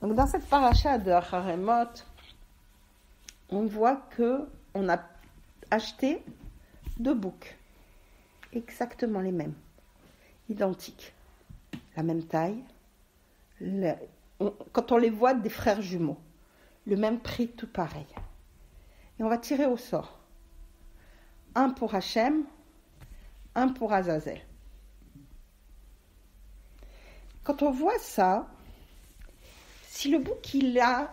Donc dans cette paracha de Haremot, on voit qu'on a acheté 2 boucs, exactement les mêmes, identiques, la même taille, quand on les voit des frères jumeaux, le même prix, tout pareil. Et on va tirer au sort. Un pour Hachem, un pour Azazel. Quand on voit ça, si le bouc il a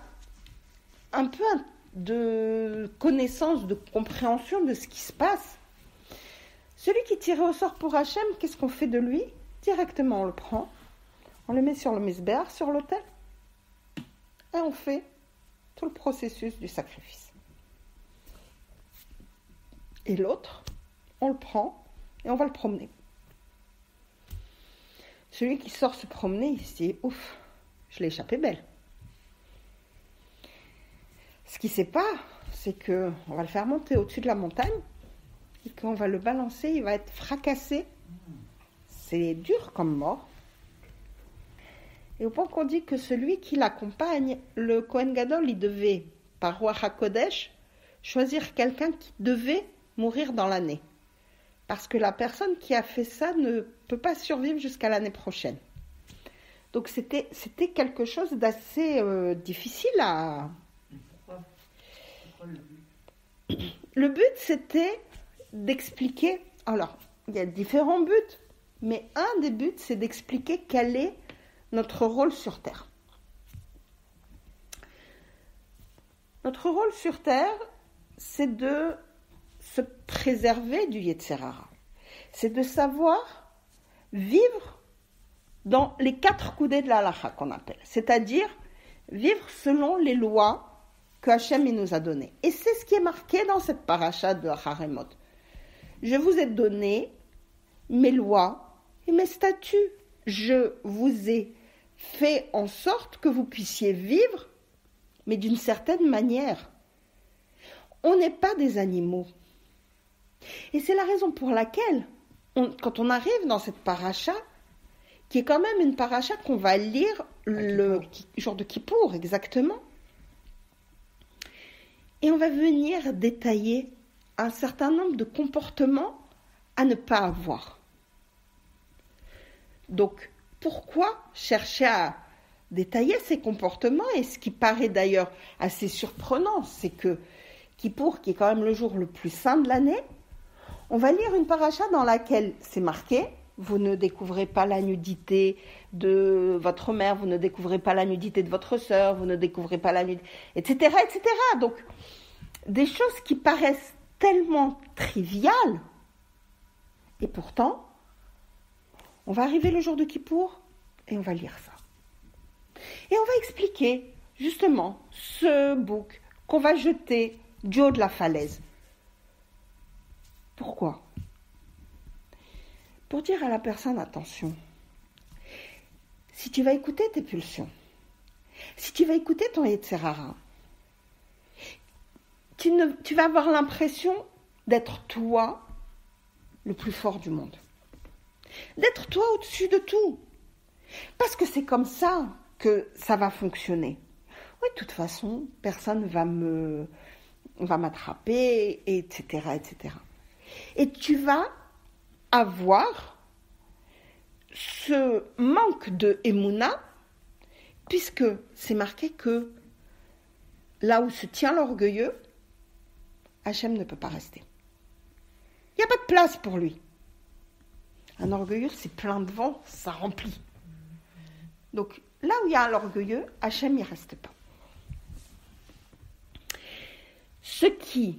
un peu de connaissance, de compréhension de ce qui se passe, celui qui tirait au sort pour Hachem, qu'est-ce qu'on fait de lui? Directement on le prend, on le met sur le misbéach, sur l'autel, et on fait tout le processus du sacrifice. Et l'autre, on le prend et on va le promener. Celui qui sort se promener, il se dit « Ouf, je l'ai échappé belle ». Ce qu'il ne sait pas, c'est qu'on va le faire monter au-dessus de la montagne et qu'on va le balancer, il va être fracassé. C'est dur comme mort. Et au point qu'on dit que celui qui l'accompagne, le Kohen Gadol, il devait, par Roi HaKodesh, choisir quelqu'un qui devait mourir dans l'année. Parce que la personne qui a fait ça ne peut pas survivre jusqu'à l'année prochaine. Donc c'était quelque chose d'assez difficile à... Pourquoi le but ? Le but, c'était d'expliquer... Alors, il y a différents buts, mais un des buts, c'est d'expliquer quel est notre rôle sur Terre. Notre rôle sur Terre, c'est de se préserver du Yetzer Hara. C'est de savoir vivre dans les 4 coudées de la halakha qu'on appelle. C'est-à-dire vivre selon les lois que Hachem nous a données. Et c'est ce qui est marqué dans cette paracha de Haremot. Je vous ai donné mes lois et mes statuts. Je vous ai fait en sorte que vous puissiez vivre, mais d'une certaine manière. On n'est pas des animaux. Et c'est la raison pour laquelle, quand on arrive dans cette paracha, qui est quand même une paracha qu'on va lire le jour de Kippour, exactement, et on va venir détailler un certain nombre de comportements à ne pas avoir. Donc, pourquoi chercher à détailler ces comportements? Et ce qui paraît d'ailleurs assez surprenant, c'est que Kippour, qui est quand même le jour le plus saint de l'année, on va lire une paracha dans laquelle c'est marqué « Vous ne découvrez pas la nudité de votre mère, vous ne découvrez pas la nudité de votre sœur, vous ne découvrez pas la nudité... » etc., etc. Donc, des choses qui paraissent tellement triviales, et pourtant, on va arriver le jour de Kippour et on va lire ça. Et on va expliquer, justement, ce bouc qu'on va jeter du haut de la falaise. Pourquoi ? Pour dire à la personne, attention, si tu vas écouter tes pulsions, si tu vas écouter ton Yetzer Hara, tu vas avoir l'impression d'être toi le plus fort du monde. D'être toi au-dessus de tout. Parce que c'est comme ça que ça va fonctionner. Oui, de toute façon, personne va m'attraper, etc., etc. Et tu vas avoir ce manque de Emouna, puisque c'est marqué que là où se tient l'orgueilleux, Hachem ne peut pas rester. Il n'y a pas de place pour lui. Un orgueilleux, c'est plein de vent, ça remplit. Donc, là où il y a l'orgueilleux, Hachem n'y reste pas. Ce qui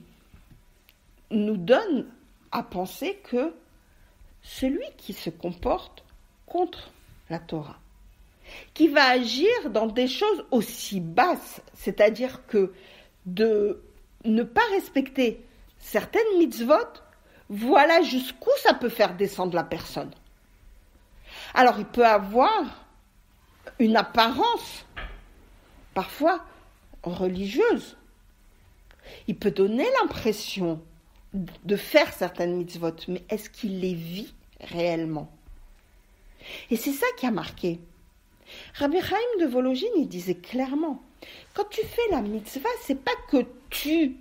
nous donne à penser que celui qui se comporte contre la Torah, qui va agir dans des choses aussi basses, c'est-à-dire que de ne pas respecter certaines mitzvot, voilà jusqu'où ça peut faire descendre la personne. Alors, il peut avoir une apparence, parfois religieuse. Il peut donner l'impression de faire certaines mitzvot, mais est-ce qu'il les vit réellement ? Et c'est ça qui a marqué. Rabbi Chaim de Volojine, il disait clairement, quand tu fais la mitzvah, c'est pas que tu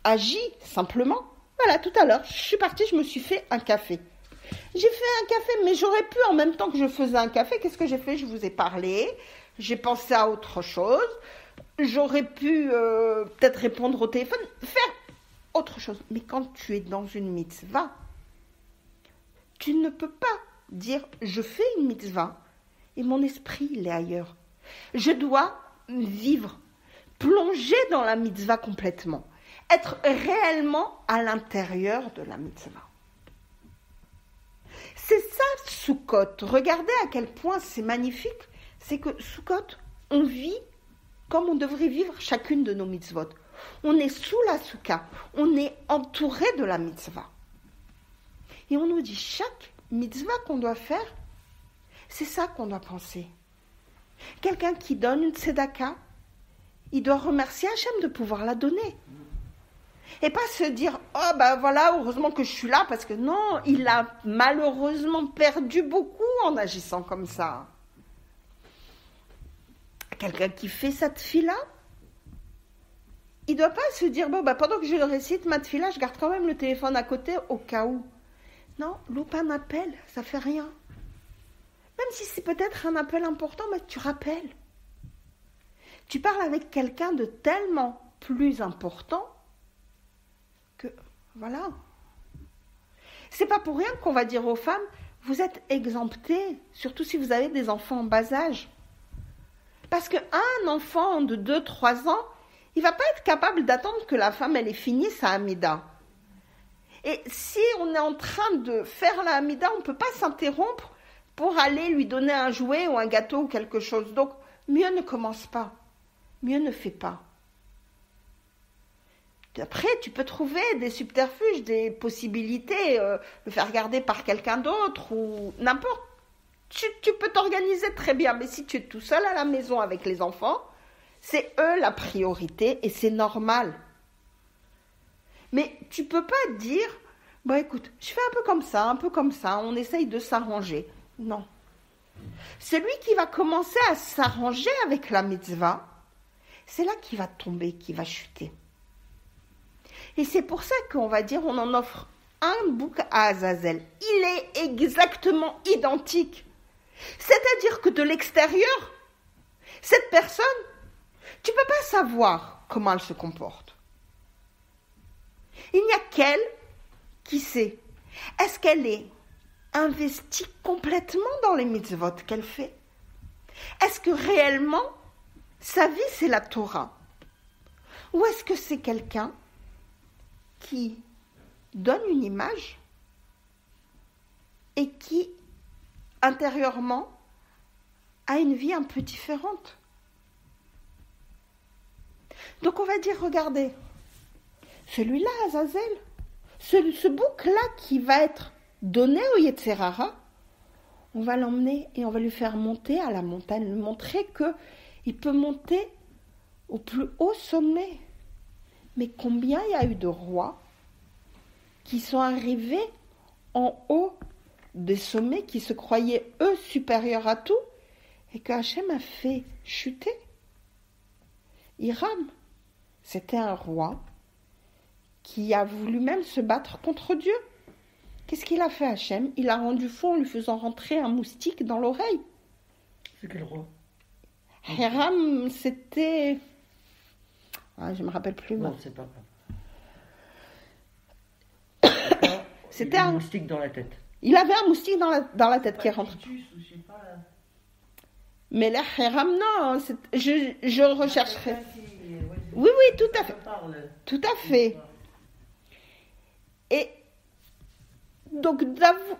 agis simplement. Voilà, tout à l'heure, je suis partie, je me suis fait un café. J'ai fait un café, mais j'aurais pu, en même temps que je faisais un café, qu'est-ce que j'ai fait? Je vous ai parlé, j'ai pensé à autre chose, j'aurais pu peut-être répondre au téléphone, faire autre chose. Mais quand tu es dans une mitzvah, tu ne peux pas dire « je fais une mitzvah » et mon esprit, il est ailleurs. Je dois vivre, plonger dans la mitzvah complètement, être réellement à l'intérieur de la mitzvah. C'est ça, Sukkot. Regardez à quel point c'est magnifique. C'est que Sukkot, on vit comme on devrait vivre chacune de nos mitzvot. On est sous la soukha, on est entouré de la mitzvah. Et on nous dit, chaque mitzvah qu'on doit faire, c'est ça qu'on doit penser. Quelqu'un qui donne une tzedaka, il doit remercier Hachem de pouvoir la donner. Et pas se dire, oh ben voilà, heureusement que je suis là, parce que non, il a malheureusement perdu beaucoup en agissant comme ça. Quelqu'un qui fait sa tfila, il ne doit pas se dire, bon, ben pendant que je récite ma tfila, je garde quand même le téléphone à côté au cas où. Non, loupe un appel, ça fait rien. Même si c'est peut-être un appel important, mais tu rappelles. Tu parles avec quelqu'un de tellement plus important que, voilà. C'est pas pour rien qu'on va dire aux femmes, vous êtes exemptées, surtout si vous avez des enfants en bas âge. Parce qu'un enfant de 2-3 ans, il va pas être capable d'attendre que la femme, elle ait fini sa Hamida. Et si on est en train de faire la Hamida, on ne peut pas s'interrompre pour aller lui donner un jouet ou un gâteau ou quelque chose. Donc, mieux ne commence pas. Mieux ne fais pas. Après, tu peux trouver des subterfuges, des possibilités, le faire garder par quelqu'un d'autre ou n'importe. Tu peux t'organiser très bien, mais si tu es tout seul à la maison avec les enfants, c'est eux la priorité et c'est normal. Mais tu peux pas dire, bon écoute, je fais un peu comme ça, on essaye de s'arranger. Non. Celui qui va commencer à s'arranger avec la mitzvah, c'est là qu'il va tomber, qu'il va chuter. Et c'est pour ça qu'on va dire, on en offre un bouc à Azazel. Il est exactement identique. C'est-à-dire que de l'extérieur, cette personne, tu ne peux pas savoir comment elle se comporte. Il n'y a qu'elle qui sait. Est-ce qu'elle est investie complètement dans les mitzvot qu'elle fait? Est-ce que réellement, sa vie, c'est la Torah? Ou est-ce que c'est quelqu'un qui donne une image et qui, intérieurement, a une vie un peu différente? Donc on va dire, regardez, celui-là, Azazel, ce bouc-là qui va être donné au Yetzer Hara, on va l'emmener et on va lui faire monter à la montagne, lui montrer qu'il peut monter au plus haut sommet. Mais combien il y a eu de rois qui sont arrivés en haut des sommets, qui se croyaient, eux, supérieurs à tout, et que Hachem a fait chuter? Hiram, c'était un roi qui a voulu même se battre contre Dieu. Qu'est-ce qu'il a fait, Hachem? Il a rendu fou en lui faisant rentrer un moustique dans l'oreille. C'est quel roi? Hiram, c'était... Ah, je ne me rappelle plus. Non, c'est pas grave. C'était un moustique dans la tête. Il avait un moustique dans la tête qui est rentré. Mais là, Hiram, non, je rechercherai. Oui, tout à fait. Tout à fait. Et donc,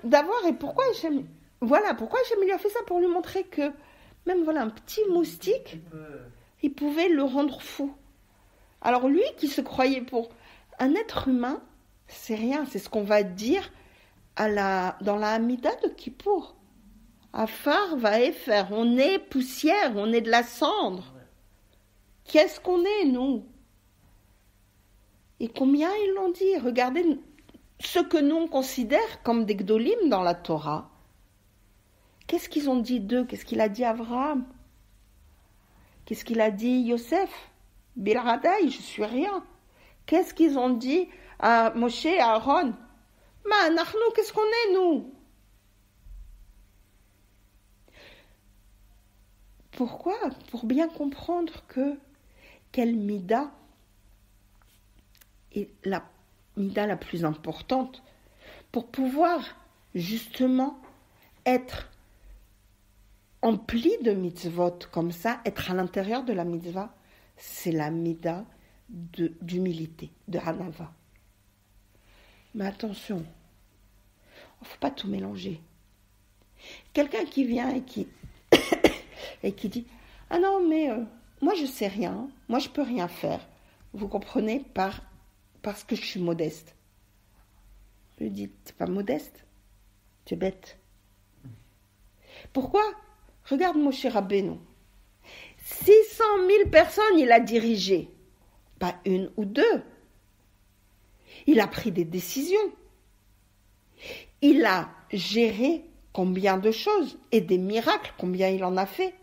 d'avoir, et pourquoi Hachem, voilà, pourquoi Hachem lui a fait ça? Pour lui montrer que même, voilà, un petit moustique, il pouvait le rendre fou. Alors lui, qui se croyait pour un être humain, c'est rien, c'est ce qu'on va dire dans la Hamida de Kippour. Afar va faire, on est poussière, on est de la cendre. Qu'est-ce qu'on est, nous? Et combien ils l'ont dit? Regardez ce que nous on considère comme des gdolim dans la Torah. Qu'est-ce qu'ils ont dit d'eux? Qu'est-ce qu'il a dit Abraham? Qu'est-ce qu'il a dit Yosef? Bilhadaï, je suis rien. Qu'est-ce qu'ils ont dit à Moshe et à Aaron? Nous, qu'est-ce qu'on est, nous? Pourquoi? Pour bien comprendre que quelle mida est la mida la plus importante pour pouvoir justement être empli de mitzvot comme ça, être à l'intérieur de la mitzvah, c'est la mida d'humilité, de hanava. Mais attention, il ne faut pas tout mélanger. Quelqu'un qui vient et qui dit « Ah non, mais moi je sais rien, moi je peux rien faire. » Vous comprenez, parce que je suis modeste. Je lui dis « Tu n'es pas modeste, tu es bête. » Pourquoi? Regarde Moshe Rabbeinu. 600 000 personnes il a dirigé, pas une ou deux. Il a pris des décisions. Il a géré combien de choses et des miracles, combien il en a fait.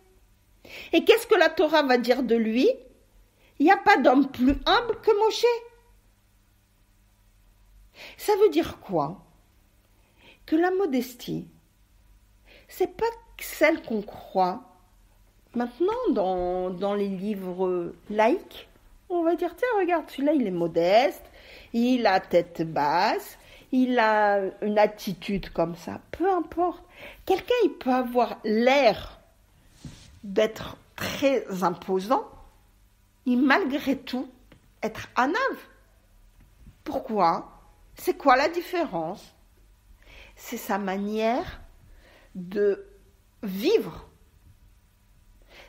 Et qu'est-ce que la Torah va dire de lui? Il n'y a pas d'homme plus humble que Moshe. Ça veut dire quoi? Que la modestie, c'est pas celle qu'on croit. Maintenant, dans les livres laïques, on va dire, tiens, regarde, celui-là, il est modeste, il a tête basse, il a une attitude comme ça. Peu importe. Quelqu'un, il peut avoir l'air d'être très imposant, et malgré tout, être anave. Pourquoi? C'est quoi la différence? C'est sa manière de vivre.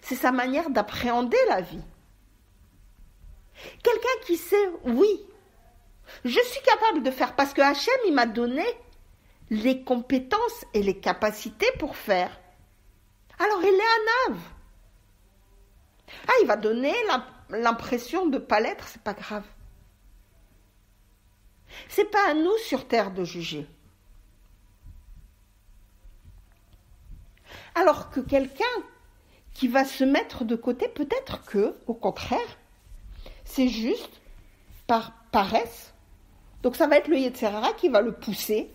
C'est sa manière d'appréhender la vie. Quelqu'un qui sait, oui, je suis capable de faire parce que Hachem, il m'a donné les compétences et les capacités pour faire. Alors, il est anave. Ah, il va donner l'impression de ne pas l'être, c'est pas grave. C'est pas à nous sur terre de juger. Alors que quelqu'un qui va se mettre de côté, peut-être que, au contraire, c'est juste par paresse. Donc ça va être le Yetzer Hara qui va le pousser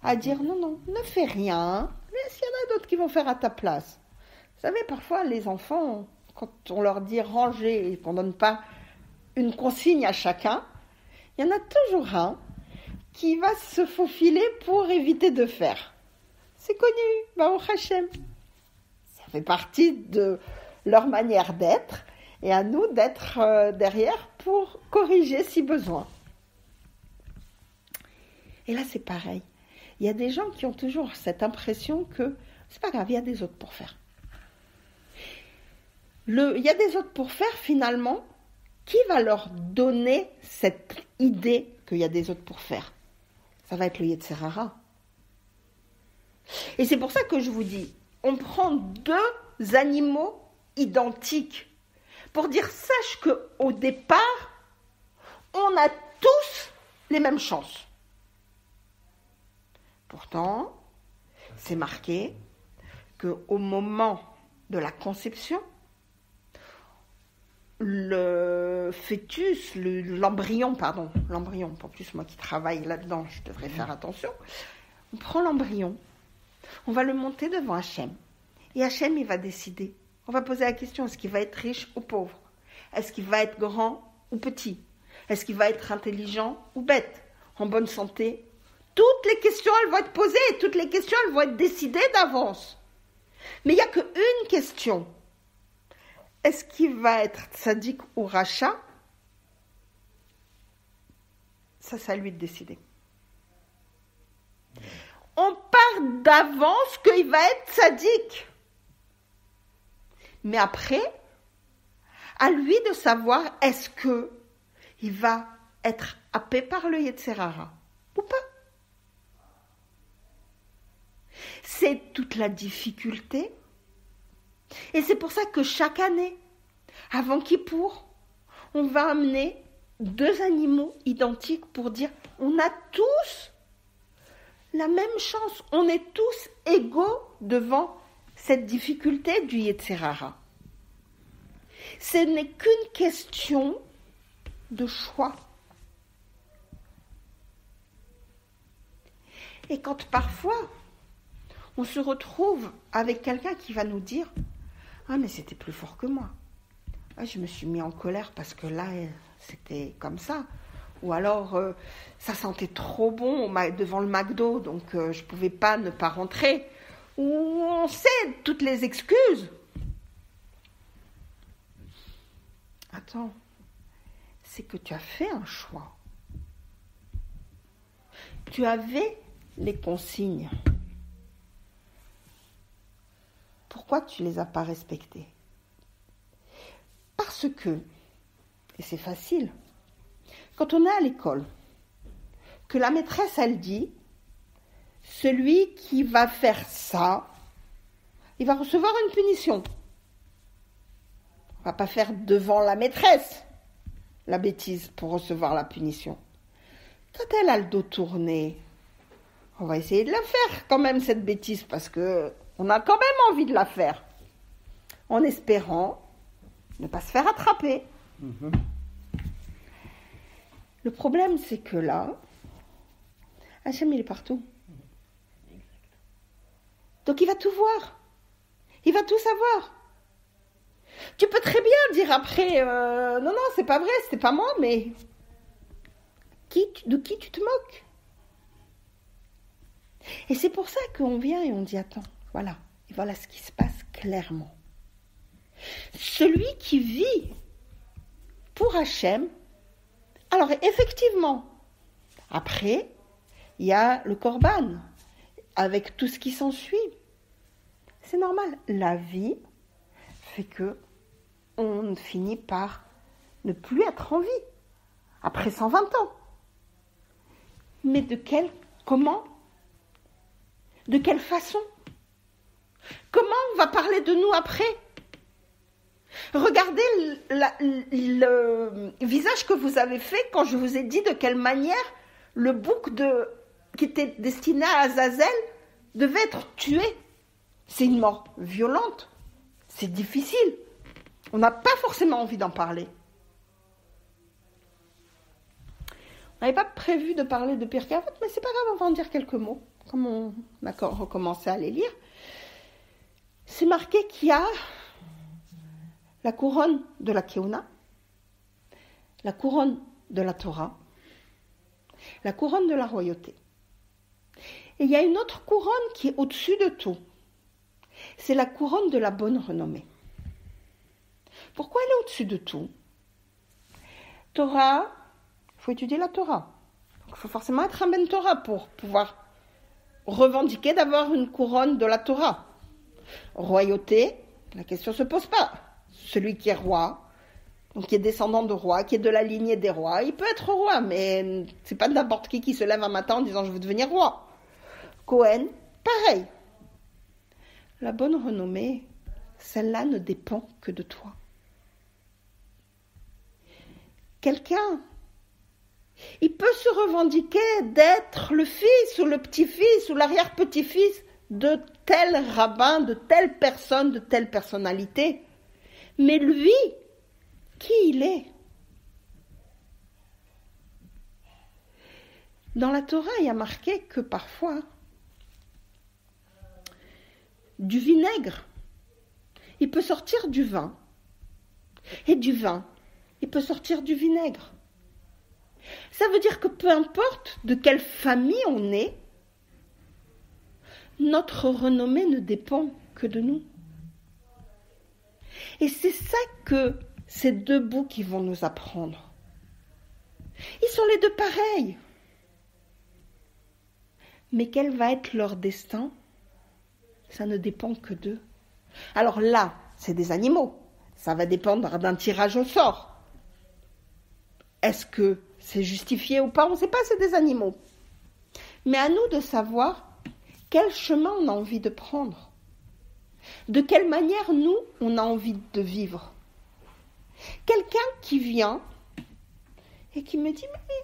à dire non, ne fais rien, mais s'il y en a d'autres qui vont faire à ta place. Vous savez, parfois les enfants, quand on leur dit ranger et qu'on ne donne pas une consigne à chacun, il y en a toujours un qui va se faufiler pour éviter de faire. C'est connu, Baruch Hashem. Ça fait partie de leur manière d'être et à nous d'être derrière pour corriger si besoin. Et là, c'est pareil. Il y a des gens qui ont toujours cette impression que c'est pas grave, il y a des autres pour faire. Il y a des autres pour faire, finalement, qui va leur donner cette idée qu'il y a des autres pour faire? Ça va être le Yetzer Hara. Et c'est pour ça que je vous dis, on prend deux animaux identiques pour dire, sache qu'au départ, on a tous les mêmes chances. Pourtant, c'est marqué qu'au moment de la conception, le fœtus, l'embryon, en plus moi qui travaille là-dedans, je devrais faire attention, on prend l'embryon, on va le monter devant Hachem, et Hachem il va décider, on va poser la question, est-ce qu'il va être riche ou pauvre? Est-ce qu'il va être grand ou petit? Est-ce qu'il va être intelligent ou bête? En bonne santé? Toutes les questions, elles vont être posées, et toutes les questions, elles vont être décidées d'avance. Mais il n'y a qu'une question. Est-ce qu'il va être tzaddik ou racha? Ça, c'est à lui de décider. On part d'avance qu'il va être tzaddik. Mais après, à lui de savoir est-ce qu'il va être happé par le Yetzer Hara ou pas. C'est toute la difficulté. Et c'est pour ça que chaque année, avant Kippour, on va amener deux animaux identiques pour dire on a tous la même chance, on est tous égaux devant cette difficulté du Yetzer Hara. Ce n'est qu'une question de choix. Et quand parfois, on se retrouve avec quelqu'un qui va nous dire « Ah, mais c'était plus fort que moi. Ah, je me suis mis en colère parce que là, c'était comme ça. » Ou alors, ça sentait trop bon devant le McDo, donc je ne pouvais pas ne pas rentrer. Ou on sait toutes les excuses. Attends, c'est que tu as fait un choix. Tu avais les consignes. Pourquoi tu ne les as pas respectées? Parce que, et c'est facile, quand on est à l'école, que la maîtresse, elle dit, celui qui va faire ça, il va recevoir une punition. On ne va pas faire devant la maîtresse la bêtise pour recevoir la punition. Quand elle a le dos tourné, on va essayer de la faire quand même, cette bêtise, parce qu'on a quand même envie de la faire, en espérant ne pas se faire attraper. Le problème, c'est que là, Hachem, il est partout. Donc il va tout voir. Il va tout savoir. Tu peux très bien dire après, non, c'est pas vrai, c'était pas moi, mais de qui tu te moques? Et c'est pour ça qu'on vient et on dit, attends, voilà, et voilà ce qui se passe clairement. Celui qui vit pour Hachem, alors effectivement, après, il y a le korban, avec tout ce qui s'ensuit. C'est normal, la vie fait que on finit par ne plus être en vie, après 120 ans. Mais comment? De quelle façon? Comment on va parler de nous après? Regardez le visage que vous avez fait quand je vous ai dit de quelle manière le bouc qui était destiné à Azazel devait être tué. C'est une mort violente, c'est difficile. On n'a pas forcément envie d'en parler. On n'avait pas prévu de parler de Pirkei Avot, mais c'est pas grave, on va en dire quelques mots, comme on a recommencé à les lire. C'est marqué qu'il y a la couronne de la Keuna, la couronne de la Torah, la couronne de la royauté. Et il y a une autre couronne qui est au-dessus de tout. C'est la couronne de la bonne renommée. Pourquoi elle est au-dessus de tout? Torah, il faut étudier la Torah. Il faut forcément être un ben Torah pour pouvoir revendiquer d'avoir une couronne de la Torah. Royauté, la question ne se pose pas. Celui qui est roi, donc qui est descendant de roi, qui est de la lignée des rois, il peut être roi, mais c'est pas n'importe qui se lève un matin en disant je veux devenir roi. Cohen, pareil. La bonne renommée, celle-là ne dépend que de toi. Quelqu'un, il peut se revendiquer d'être le fils ou le petit-fils ou l'arrière-petit-fils de tel rabbin, de telle personne, de telle personnalité. Mais lui, qui il est? Dans la Torah, il y a marqué que parfois, du vinaigre, il peut sortir du vin. Et du vin, il peut sortir du vinaigre. Ça veut dire que peu importe de quelle famille on est, notre renommée ne dépend que de nous. Et c'est ça que ces deux boucs vont nous apprendre. Ils sont les deux pareils. Mais quel va être leur destin? Ça ne dépend que d'eux. Alors là, c'est des animaux. Ça va dépendre d'un tirage au sort. Est-ce que c'est justifié ou pas? On ne sait pas, c'est des animaux. Mais à nous de savoir quel chemin on a envie de prendre. De quelle manière, nous, on a envie de vivre. Quelqu'un qui vient et qui me dit « Mais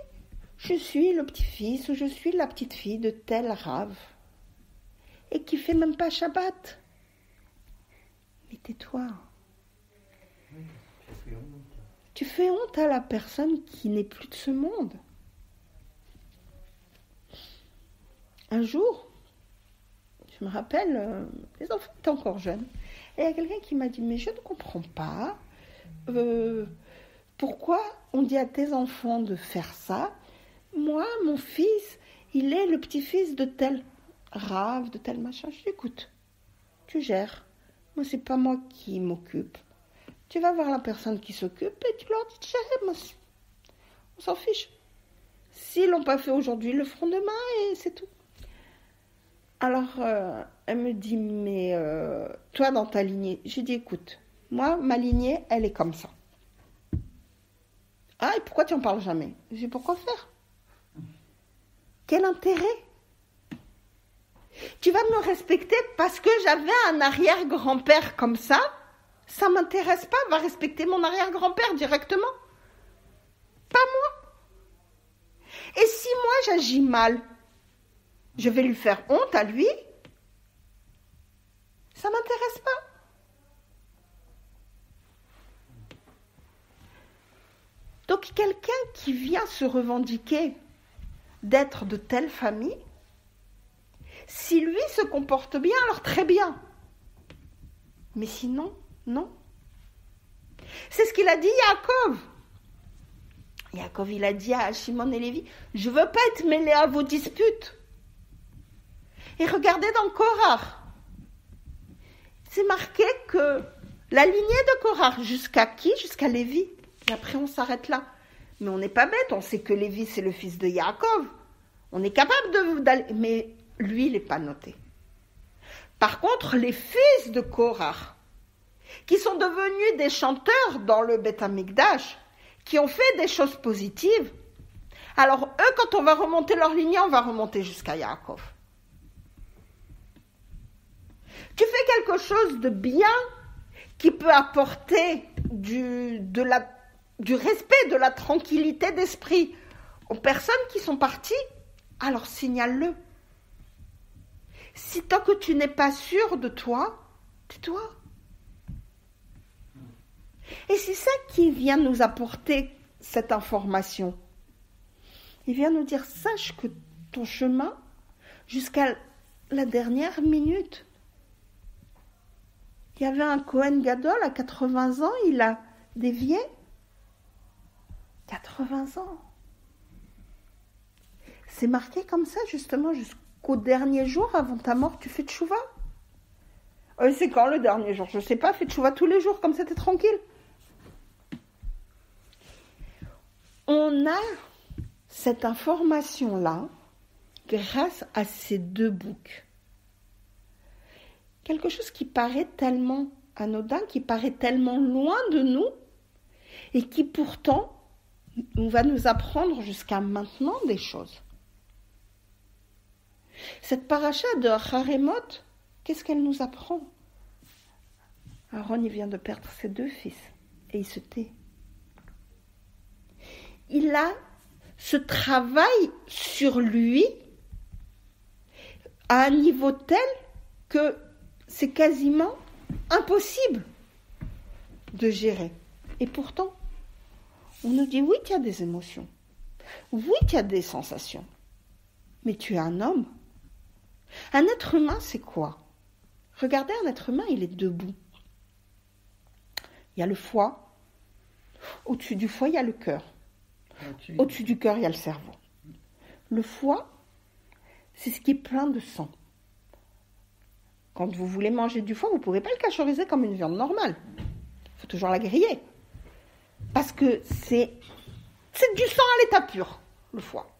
je suis le petit-fils ou je suis la petite-fille de tel rave » et qui ne fait même pas Shabbat Mais tais-toi. Ça fait honte. Tu fais honte à la personne qui n'est plus de ce monde. Un jour, je me rappelle, les enfants étaient encore jeunes, et il y a quelqu'un qui m'a dit, mais je ne comprends pas, pourquoi on dit à tes enfants de faire ça? Moi, mon fils, il est le petit-fils de tel rave, de tel machin. Je dis, écoute, tu gères. Moi, c'est pas moi qui m'occupe. Tu vas voir la personne qui s'occupe et tu leur dis de gérer. Moi, on s'en fiche. S'ils l'ont pas fait aujourd'hui, ils le feront demain et c'est tout. Alors, elle me dit, mais toi, dans ta lignée, j'ai dit, écoute, moi, ma lignée, elle est comme ça. Ah, et pourquoi tu en parles jamais? J'ai dit, pourquoi faire? Quel intérêt? Tu vas me respecter parce que j'avais un arrière-grand-père comme ça? Ça m'intéresse pas, va respecter mon arrière-grand-père directement. Pas moi. Et si moi j'agis mal, je vais lui faire honte à lui? Ça m'intéresse pas. Donc quelqu'un qui vient se revendiquer d'être de telle famille, si lui se comporte bien, alors très bien. Mais sinon, non. C'est ce qu'il a dit Yaakov. Yaakov, il a dit à Shimon et Lévi, je ne veux pas être mêlé à vos disputes. Et regardez dans Korach. C'est marqué que la lignée de Korach, jusqu'à qui? Jusqu'à Lévi. Et après, on s'arrête là. Mais on n'est pas bête, on sait que Lévi, c'est le fils de Yaakov. On est capable d'aller... Mais lui, il n'est pas noté. Par contre, les fils de Korach, qui sont devenus des chanteurs dans le Beth Amikdash, qui ont fait des choses positives, alors eux, quand on va remonter leur lignée, on va remonter jusqu'à Yaakov. Tu fais quelque chose de bien qui peut apporter du respect, de la tranquillité d'esprit aux personnes qui sont parties, alors signale-le. Si tant que tu n'es pas sûr de toi, tais-toi. Et c'est ça qui vient nous apporter cette information. Il vient nous dire, sache que ton chemin, jusqu'à la dernière minute, il y avait un Kohen Gadol à 80 ans, il a dévié. 80 ans. C'est marqué comme ça, justement, jusqu'au dernier jour avant ta mort, tu fais tchouva. C'est quand le dernier jour? Je ne sais pas, fais tchouva tous les jours, comme ça t'es tranquille. On a cette information-là grâce à ces deux boucs. Quelque chose qui paraît tellement anodin, qui paraît tellement loin de nous, et qui pourtant va nous apprendre jusqu'à maintenant des choses. Cette paracha de Haremot, qu'est-ce qu'elle nous apprend? Aaron, il vient de perdre ses deux fils, et il se tait. Il a ce travail sur lui à un niveau tel que c'est quasiment impossible de gérer. Et pourtant, on nous dit, oui, tu as des émotions. Oui, tu as des sensations. Mais tu es un homme. Un être humain, c'est quoi? Regardez, un être humain, il est debout. Il y a le foie. Au-dessus du foie, il y a le cœur. Au-dessus du cœur, il y a le cerveau. Le foie, c'est ce qui est plein de sang. Quand vous voulez manger du foie, vous ne pouvez pas le cachoriser comme une viande normale. Il faut toujours la griller. Parce que c'est du sang à l'état pur, le foie.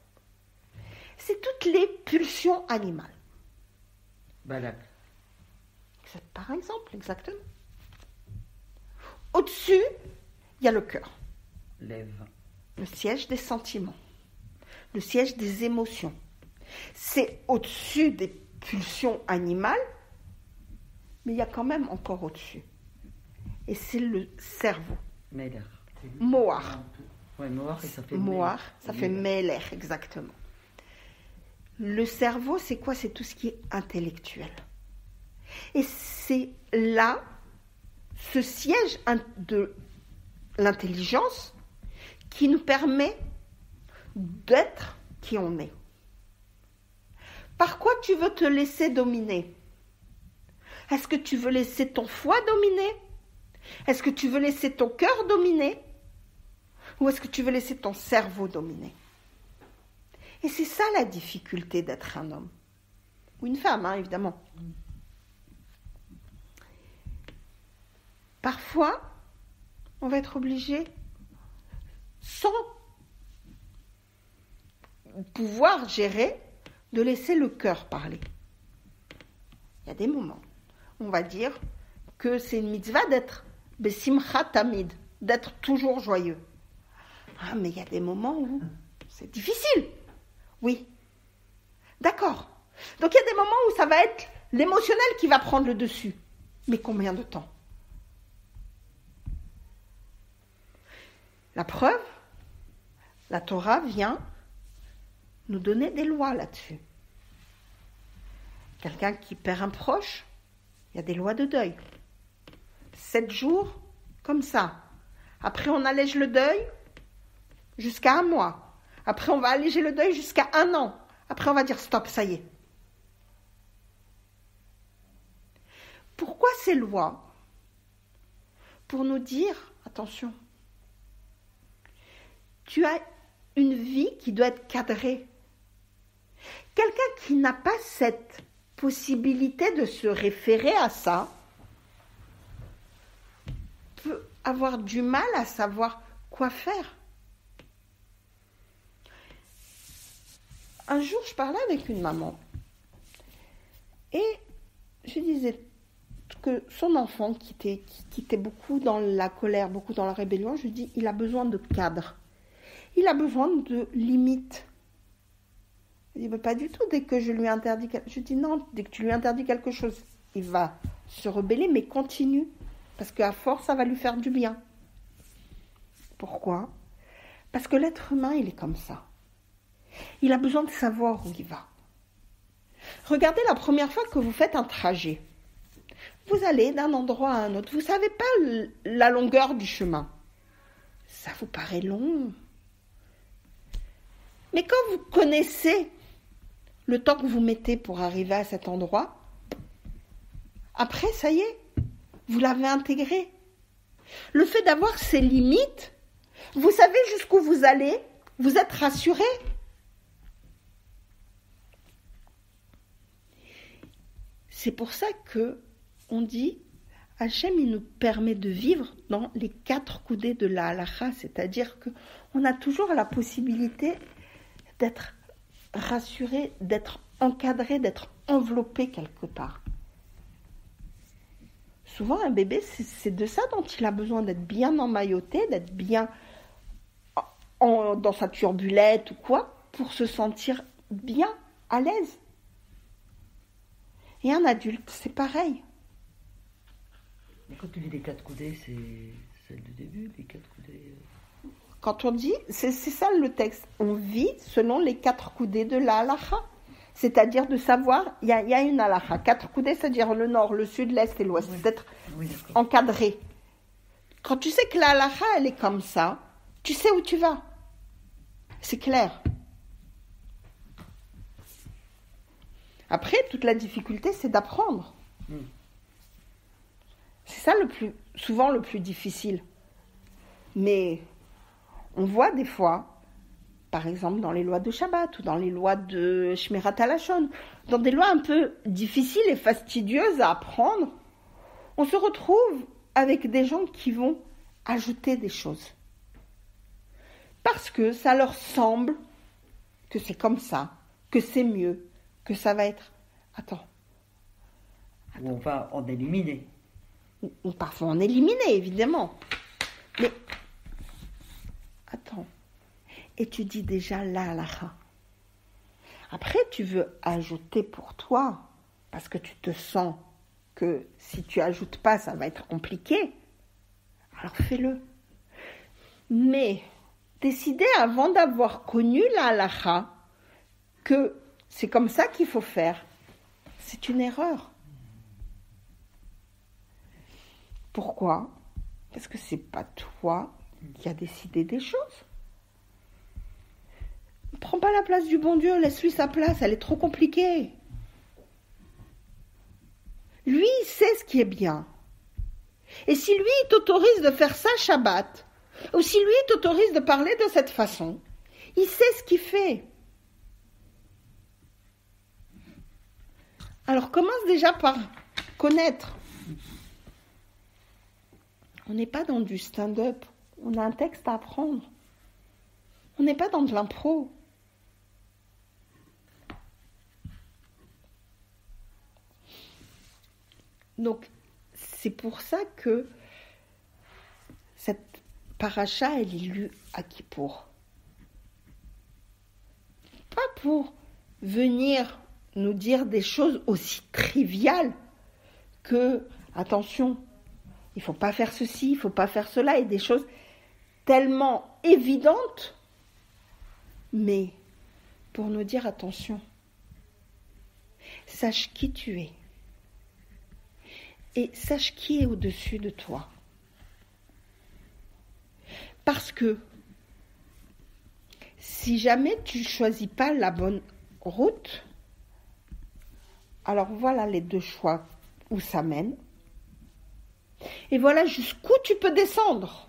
C'est toutes les pulsions animales. Balak. C'est par exemple, exactement. Au-dessus, il y a le cœur. Lève. Le siège des sentiments. Le siège des émotions. C'est au-dessus des pulsions animales, mais il y a quand même encore au-dessus. Et c'est le cerveau. Meler. Moar. Ouais, Moar, et ça fait Moar, ça fait Meler, exactement. Le cerveau, c'est quoi? C'est tout ce qui est intellectuel. Et c'est là ce siège de l'intelligence qui nous permet d'être qui on est. Par quoi tu veux te laisser dominer? Est-ce que tu veux laisser ton foie dominer? Est-ce que tu veux laisser ton cœur dominer? Ou est-ce que tu veux laisser ton cerveau dominer? Et c'est ça la difficulté d'être un homme. Ou une femme, hein, évidemment. Parfois, on va être obligé, sans pouvoir gérer, de laisser le cœur parler. Il y a des moments, on va dire que c'est une mitzvah d'être besimcha tamid, d'être toujours joyeux. Ah, mais il y a des moments où c'est difficile. Oui. D'accord. Donc il y a des moments où ça va être l'émotionnel qui va prendre le dessus. Mais combien de temps? La preuve, la Torah vient nous donner des lois là-dessus. Quelqu'un qui perd un proche, il y a des lois de deuil. 7 jours, comme ça. Après, on allège le deuil jusqu'à 1 mois. Après, on va alléger le deuil jusqu'à 1 an. Après, on va dire stop, ça y est. Pourquoi ces lois? Pour nous dire, attention, tu as une vie qui doit être cadrée. Quelqu'un qui n'a pas cette possibilité de se référer à ça peut avoir du mal à savoir quoi faire. Un jour, je parlais avec une maman et je disais que son enfant qui était beaucoup dans la colère, beaucoup dans la rébellion, je lui dis il a besoin de cadre, il a besoin de limites. Il dit mais pas du tout, dès que je lui interdis je dis non, dès que tu lui interdis quelque chose, il va se rebeller, mais continue, parce qu'à force, ça va lui faire du bien. Pourquoi? Parce que l'être humain, il est comme ça. Il a besoin de savoir où il va. Regardez la première fois que vous faites un trajet. Vous allez d'un endroit à un autre. Vous ne savez pas la longueur du chemin. Ça vous paraît long. Mais quand vous connaissez le temps que vous mettez pour arriver à cet endroit, après, ça y est, vous l'avez intégré. Le fait d'avoir ces limites, vous savez jusqu'où vous allez, vous êtes rassuré. C'est pour ça que on dit, Hachem, il nous permet de vivre dans les 4 coudées de la halakha, c'est-à-dire qu'on a toujours la possibilité d'être rassuré, d'être encadré, d'être enveloppé quelque part. Souvent, un bébé, c'est de ça dont il a besoin, d'être bien emmailloté, d'être bien dans sa turbulette ou quoi, pour se sentir bien, à l'aise. Et un adulte, c'est pareil. Mais quand tu dis les 4 coudées, c'est celle du début, les 4 coudées. Quand on dit, c'est ça le texte, on vit selon les 4 coudées de la halakha. C'est-à-dire de savoir, il y a une halakha. 4 coudées, c'est-à-dire le nord, le sud, l'est et l'ouest. Oui. C'est-à-dire Oui, encadré. Quand tu sais que la halakha, elle est comme ça, tu sais où tu vas. C'est clair. Après, toute la difficulté, c'est d'apprendre. C'est ça souvent le plus difficile. Mais on voit des fois, par exemple dans les lois de Shabbat ou dans les lois de Shmirat HaLashon, dans des lois un peu difficiles et fastidieuses à apprendre, on se retrouve avec des gens qui vont ajouter des choses. Parce que ça leur semble que c'est comme ça, que c'est mieux, que ça va être... Attends. Ou on va en éliminer. Ou parfois en éliminer, évidemment. Mais, attends. Et tu dis déjà la halakha. Après, tu veux ajouter pour toi, parce que tu te sens que si tu ajoutes pas, ça va être compliqué. Alors fais-le. Mais, décider avant d'avoir connu la halakha que c'est comme ça qu'il faut faire, c'est une erreur. Pourquoi ? Parce que c'est pas toi qui as décidé des choses. Prends pas la place du bon Dieu, laisse-lui sa place, elle est trop compliquée. Lui, il sait ce qui est bien. Et si lui, il t'autorise de faire ça Shabbat, ou si lui, il t'autorise de parler de cette façon, il sait ce qu'il fait. Alors commence déjà par connaître. On n'est pas dans du stand-up, on a un texte à apprendre. On n'est pas dans de l'impro. Donc, c'est pour ça que cette paracha, elle est lue à Kippour. Pas pour venir nous dire des choses aussi triviales que, attention, il ne faut pas faire ceci, il ne faut pas faire cela, et des choses tellement évidentes, mais pour nous dire attention, sache qui tu es. Et sache qui est au-dessus de toi. Parce que si jamais tu ne choisis pas la bonne route, alors voilà les deux choix où ça mène. Et voilà jusqu'où tu peux descendre.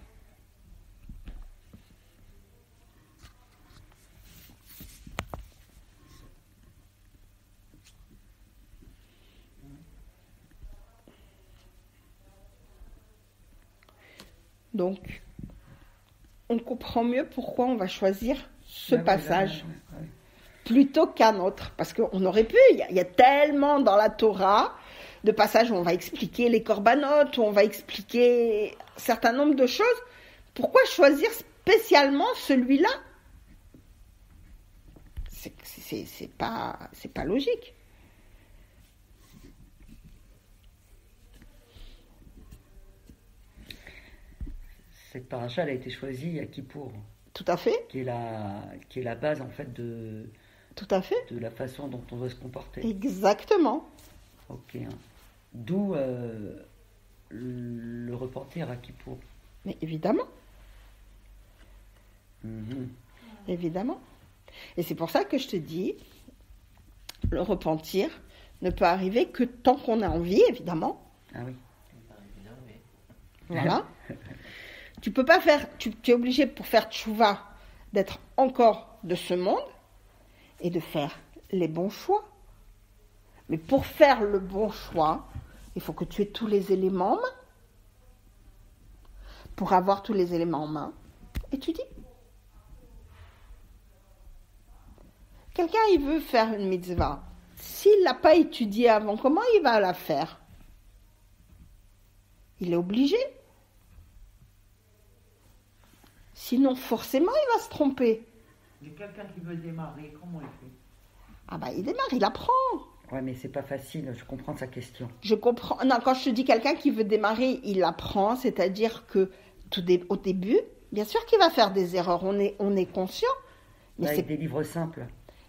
Donc, on comprend mieux pourquoi on va choisir ce passage plutôt qu'un autre. Parce qu'on aurait pu, il y a tellement dans la Torah de passages où on va expliquer les corbanotes, où on va expliquer un certain nombre de choses. Pourquoi choisir spécialement celui-là ? C'est pas logique. Cette paracha, elle a été choisie à Kippour. Tout à fait. Qui est la base, en fait, tout à fait. De la façon dont on doit se comporter. Exactement. Ok. D'où le repentir à Kippour. Mais évidemment. Mm-hmm. Évidemment. Et c'est pour ça que je te dis, le repentir ne peut arriver que tant qu'on a envie, évidemment. Ah oui. Voilà. Tu peux pas faire, tu es obligé pour faire tchouva d'être encore de ce monde et de faire les bons choix. Mais pour faire le bon choix, il faut que tu aies tous les éléments en main. Pour avoir tous les éléments en main, étudie. Quelqu'un, il veut faire une mitzvah. S'il l'a pas étudiée avant, comment il va la faire ? Il est obligé. Sinon, forcément, il va se tromper. Mais quelqu'un qui veut démarrer, comment il fait ? Ah bah, il démarre, il apprend. Ouais, mais c'est pas facile, je comprends sa question. Je comprends. Non, quand je te dis quelqu'un qui veut démarrer, il apprend, c'est-à-dire que au début, bien sûr qu'il va faire des erreurs, on est conscient. Mais avec des livres simples.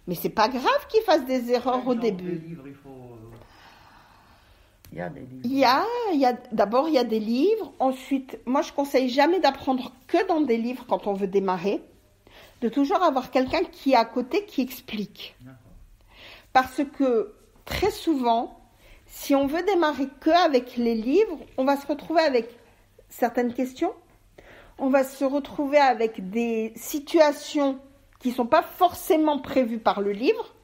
Mais c'est pas grave qu'il fasse des erreurs au début. Livres, il faut... Il y a des livres. D'abord, il y a des livres. Ensuite, moi, je conseille jamais d'apprendre que dans des livres quand on veut démarrer. De toujours avoir quelqu'un qui est à côté qui explique. D'accord. Parce que très souvent, si on veut démarrer que avec les livres, on va se retrouver avec certaines questions. On va se retrouver avec des situations qui ne sont pas forcément prévues par le livre.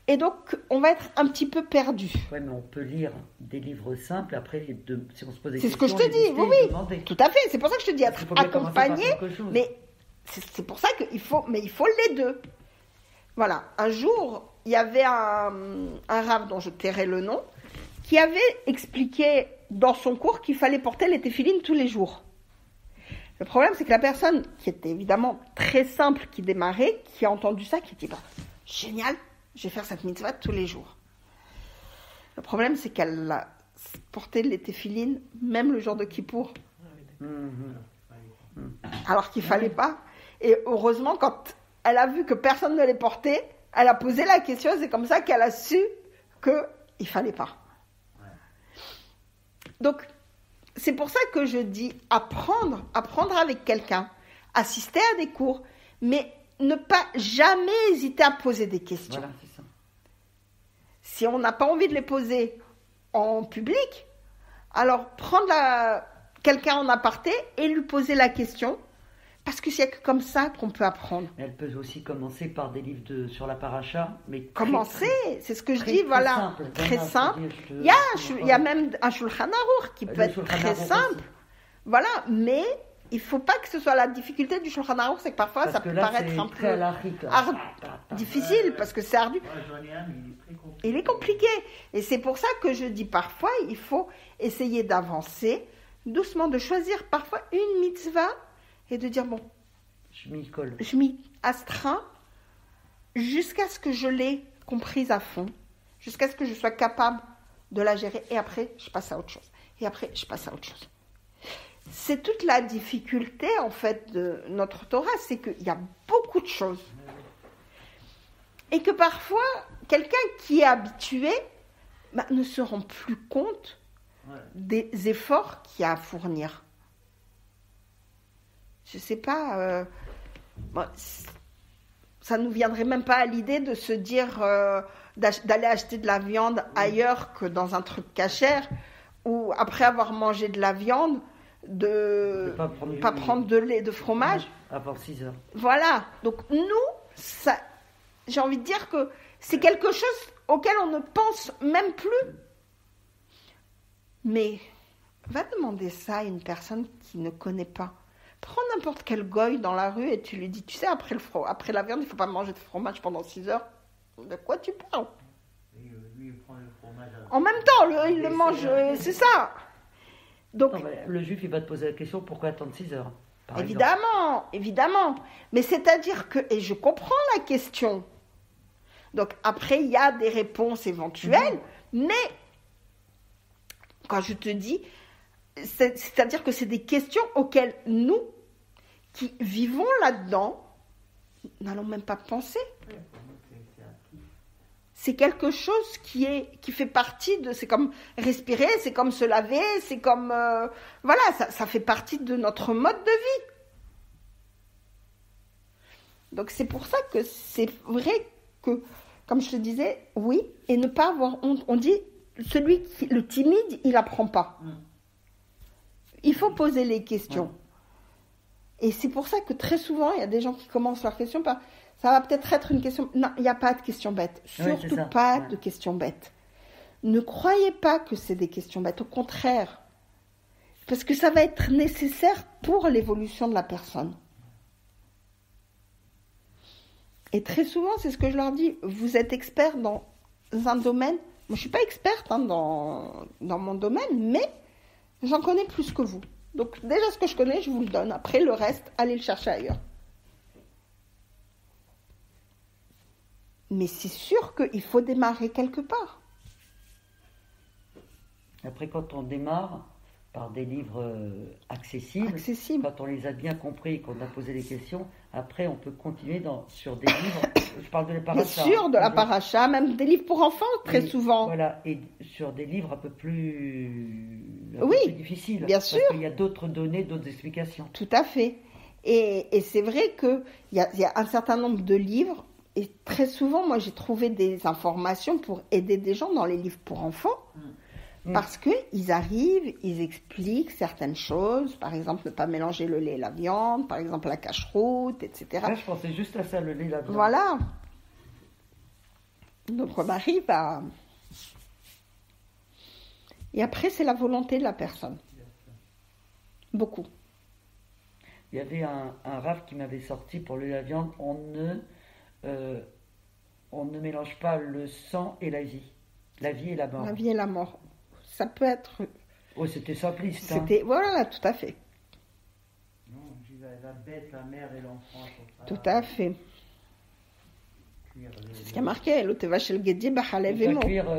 Et donc, on va être un petit peu perdu. Oui, mais on peut lire des livres simples, après, si on se pose des questions... C'est ce que je te dis, oui, tout à fait. C'est pour ça que je te dis être accompagné, mais c'est pour ça qu'il faut les deux. Voilà, un jour, il y avait un rav dont je tairai le nom, qui avait expliqué dans son cours qu'il fallait porter les téphilines tous les jours. Le problème, c'est que la personne, qui était évidemment très simple, qui démarrait, qui a entendu ça, qui dit « Génial, je vais faire cette mitzvah tous les jours. » Le problème, c'est qu'elle a porté les téphilines, même le jour de Kippour. Alors qu'il ne fallait pas. Et heureusement, quand elle a vu que personne ne les portait, elle a posé la question, c'est comme ça qu'elle a su qu'il ne fallait pas. Donc, c'est pour ça que je dis apprendre avec quelqu'un, assister à des cours, mais ne pas jamais hésiter à poser des questions. Voilà, c'est ça. Si on n'a pas envie de les poser en public, alors prendre quelqu'un en aparté et lui poser la question, parce que c'est comme ça qu'on peut apprendre. Elle peut aussi commencer par des livres sur la paracha, mais c'est ce que je dis, voilà, très simple. Il y a même un Shulchan Aruch qui peut être très simple, aussi. Voilà, mais il ne faut pas que ce soit la difficulté du Shulchan Aruch, c'est que parfois ça peut paraître un peu difficile, parce que c'est ardu. J'en ai un, mais il est très compliqué. Il est compliqué. Et c'est pour ça que je dis parfois, il faut essayer d'avancer doucement, de choisir parfois une mitzvah et de dire, bon, je m'y astreins jusqu'à ce que je l'ai comprise à fond, jusqu'à ce que je sois capable de la gérer. Et après, je passe à autre chose. Et après, je passe à autre chose. C'est toute la difficulté, en fait, de notre Torah, c'est qu'il y a beaucoup de choses. Et que parfois, quelqu'un qui est habitué ne se rend plus compte des efforts qu'il y a à fournir. Je ne sais pas, ça ne nous viendrait même pas à l'idée de se dire d'aller acheter de la viande ailleurs que dans un truc cachère, ou après avoir mangé de la viande, de pas prendre de lait, de fromage. Avant 6 heures. Voilà, donc nous, j'ai envie de dire que c'est quelque chose auquel on ne pense même plus. Mais va demander ça à une personne qui ne connaît pas. Prends n'importe quel goy dans la rue et tu lui dis, tu sais, après la viande, il ne faut pas manger de fromage pendant 6 heures. De quoi tu parles? Et lui, il prend le fromage. En même temps, il le mange, c'est ça. Donc, non, le juif, il va te poser la question, pourquoi attendre 6 heures Évidemment. Mais c'est-à-dire que, et je comprends la question. Donc après, il y a des réponses éventuelles, mais quand je te dis, c'est-à-dire que c'est des questions auxquelles nous, qui vivons là-dedans, n'allons même pas penser. C'est quelque chose qui fait partie de... C'est comme respirer, c'est comme se laver, c'est comme... voilà, ça fait partie de notre mode de vie. Donc c'est pour ça que c'est vrai que, comme je te disais, oui, et ne pas avoir honte. On dit, le timide, il n'apprend pas. Il faut poser les questions. Et c'est pour ça que très souvent, il y a des gens qui commencent leurs questions par... Ça va peut-être être une question... Non, il n'y a pas de questions bêtes. Surtout pas de questions bêtes. Ne croyez pas que c'est des questions bêtes. Au contraire. Parce que ça va être nécessaire pour l'évolution de la personne. Et très souvent, c'est ce que je leur dis. Vous êtes expert dans un domaine. Moi, je ne suis pas experte dans mon domaine, mais j'en connais plus que vous. Donc déjà, ce que je connais, je vous le donne. Après, le reste, allez le chercher ailleurs. Mais c'est sûr qu'il faut démarrer quelque part. Après, quand on démarre par des livres accessibles, quand on les a bien compris, qu'on a posé les questions, après on peut continuer sur des livres, je parle de la paracha. Bien sûr, de la paracha, même des livres pour enfants, très souvent. Voilà, et sur des livres un peu plus difficiles. Bien sûr. Parce qu'il y a d'autres données, d'autres explications. Tout à fait. Et c'est vrai qu'il y a un certain nombre de livres. Et très souvent, moi, j'ai trouvé des informations pour aider des gens dans les livres pour enfants. Parce qu'ils arrivent, ils expliquent certaines choses. Par exemple, ne pas mélanger le lait et la viande. Par exemple, la cache-route, etc. Là, je pensais juste à ça, le lait et la viande. Voilà. Donc, on arrive à... Et après, c'est la volonté de la personne. Beaucoup. Il y avait un raf qui m'avait sorti pour le lait et la viande. On ne mélange pas le sang et la vie. La vie et la mort. La vie et la mort. Ça peut être... Oh, c'était simpliste. C'était... Voilà, tout à fait. Non, la bête, la mère et l'enfant. Tout à fait. C'est ce qui a marqué. L'autre va chez le Guédi, Bahalev et Mo. Cuire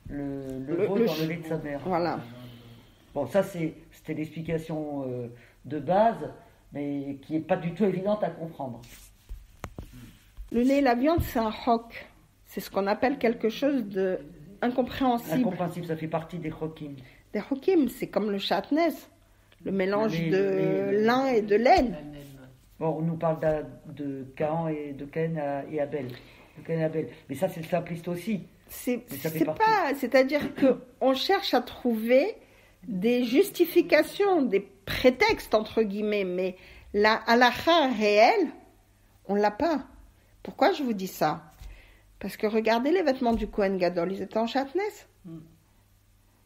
le veau dans le lait de sa mère. Voilà. Bon, ça, c'était l'explication de base, mais qui n'est pas du tout évidente à comprendre. Le lait et la viande, c'est un roc. C'est ce qu'on appelle quelque chose d'incompréhensible. Incompréhensible, ça fait partie des chokim. des hokim, c'est comme le shatnez, le mélange de lin et de laine. Bon, on nous parle de Caïn et de Caïn et Abel. Mais ça, c'est le simpliste aussi. C'est-à-dire qu'on cherche à trouver des justifications, des prétextes, entre guillemets, mais la halakha réelle, on ne l'a pas. Pourquoi je vous dis ça? Parce que regardez les vêtements du Kohen Gadol, ils étaient en shatnez.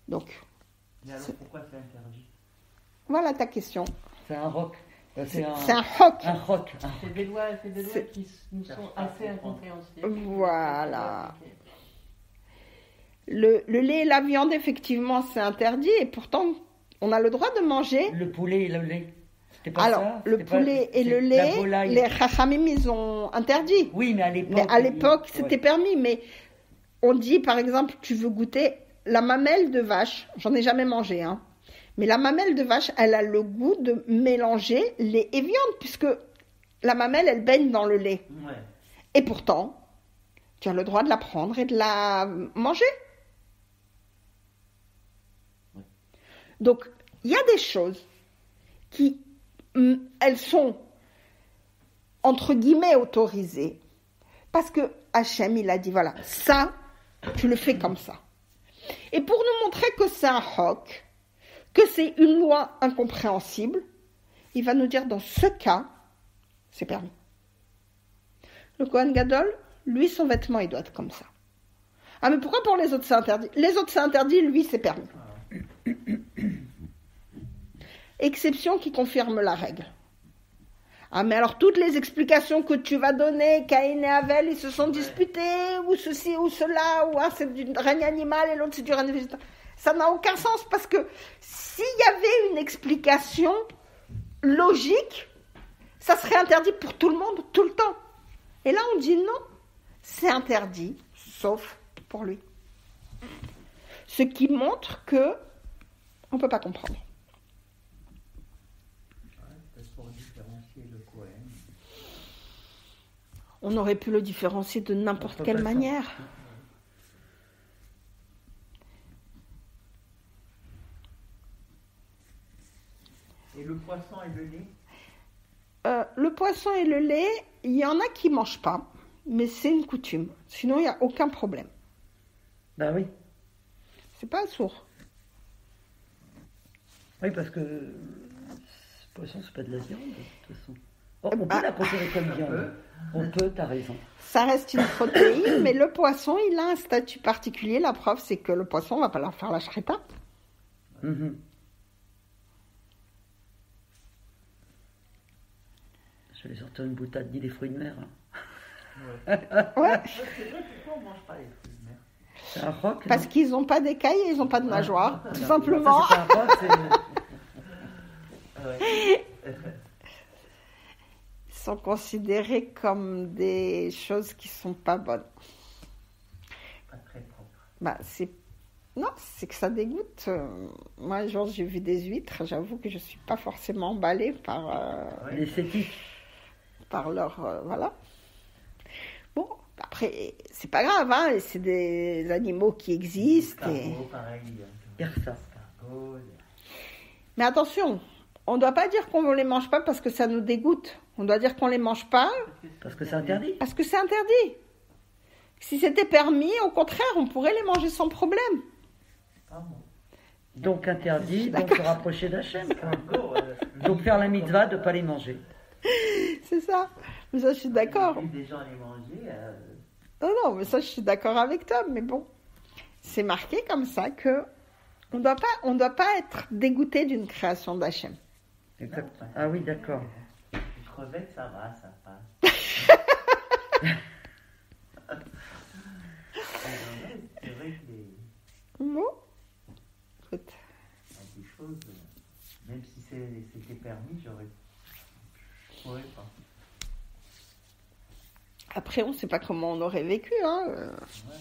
Donc. Mais alors pourquoi c'est interdit? Voilà ta question. C'est un roc. C'est un roc. C'est des lois qui nous sont assez incompréhensibles. Voilà. Le lait et la viande, effectivement, c'est interdit. Et pourtant, on a le droit de manger. Le poulet et le lait. C'était pas alors, ça? Le poulet et le lait, les chachamim, ils ont interdit. Oui, mais à l'époque. C'était permis. Mais on dit, par exemple, tu veux goûter la mamelle de vache. J'en ai jamais mangé, hein. Mais la mamelle de vache, elle a le goût de mélanger lait et viande, puisque la mamelle, elle baigne dans le lait. Ouais. Et pourtant, tu as le droit de la prendre et de la manger. Ouais. Donc, il y a des choses qui, elles sont, entre guillemets, autorisées. Parce que Hachem, il a dit, voilà, ça, tu le fais comme ça. Et pour nous montrer que c'est un roc, que c'est une loi incompréhensible, il va nous dire dans ce cas, c'est permis. Le Kohen Gadol, lui, son vêtement, il doit être comme ça. Ah, mais pourquoi pour les autres c'est interdit? Les autres c'est interdit, lui c'est permis. Exception qui confirme la règle. Ah, mais alors toutes les explications que tu vas donner, Caïn et Abel, ils se sont disputés, ou ceci ou cela, ou c'est du règne animal et l'autre c'est du règne végétal. Ça n'a aucun sens parce que s'il y avait une explication logique, ça serait interdit pour tout le monde, tout le temps. Et là, on dit non, c'est interdit, sauf pour lui. Ce qui montre que on ne peut pas comprendre. Peut-être pour différencier le Kohen. On aurait pu le différencier de n'importe quelle manière. Et le poisson et le lait? Le poisson et le lait, il y en a qui ne mangent pas, mais c'est une coutume. Sinon, il n'y a aucun problème. Ben oui. C'est pas sourd. Oui, parce que le poisson, c'est pas de la viande, de toute façon. Oh, on peut la considérer comme viande. On peut, t'as raison. Ça reste une protéine, mais le poisson, il a un statut particulier. La preuve, c'est que le poisson, on va pas leur faire la shrita. Mm-hmm. Je vais sortir une boutade, dit des fruits de mer. Ouais. Ouais. C'est vrai, pourquoi on ne mange pas les fruits de mer? C'est un roc? Parce qu'ils n'ont pas d'écailles et ils n'ont pas de nageoires, tout simplement. Ça, c'est pas un roc, Ouais. Ils sont considérés comme des choses qui ne sont pas bonnes. Pas très propre. Bah, non, c'est que ça dégoûte. Moi, un jour, j'ai vu des huîtres. J'avoue que je ne suis pas forcément emballée par... l'esthétique. Par leur... voilà. Bon, après, c'est pas grave, hein. C'est des animaux qui existent. Escargot, pareil. Escargot. Mais attention, on ne doit pas dire qu'on ne les mange pas parce que ça nous dégoûte. On doit dire qu'on ne les mange pas... Parce que c'est interdit. Parce que c'est interdit. Si c'était permis, au contraire, on pourrait les manger sans problème. Ah bon. Donc interdit, donc se rapprocher d'Hachem. Donc faire la mitzvah de ne pas les manger. C'est ça. Mais ça, je suis d'accord. J'ai vu des gens les manger. Non, mais ça, je suis d'accord avec toi. Mais bon, c'est marqué comme ça que on doit pas être dégoûté d'une création d'Hachem. Exact. Ah oui, d'accord. Les crevettes, ça va, ça passe. C'est vrai que Bon, écoute. il y a des choses, même si c'était permis, je pourrais pas. Après, on ne sait pas comment on aurait vécu, hein. Ouais.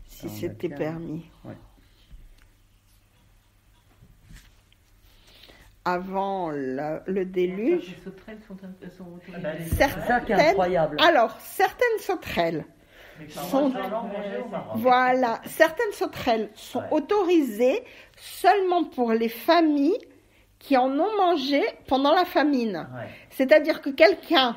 Si c'était permis. Ouais. Avant le déluge. Les sauterelles sont autorisées. C'est ça qui est incroyable. Alors, certaines sauterelles Voilà, certaines sauterelles sont autorisées seulement pour les familles qui en ont mangé pendant la famine. Ouais. C'est-à-dire que quelqu'un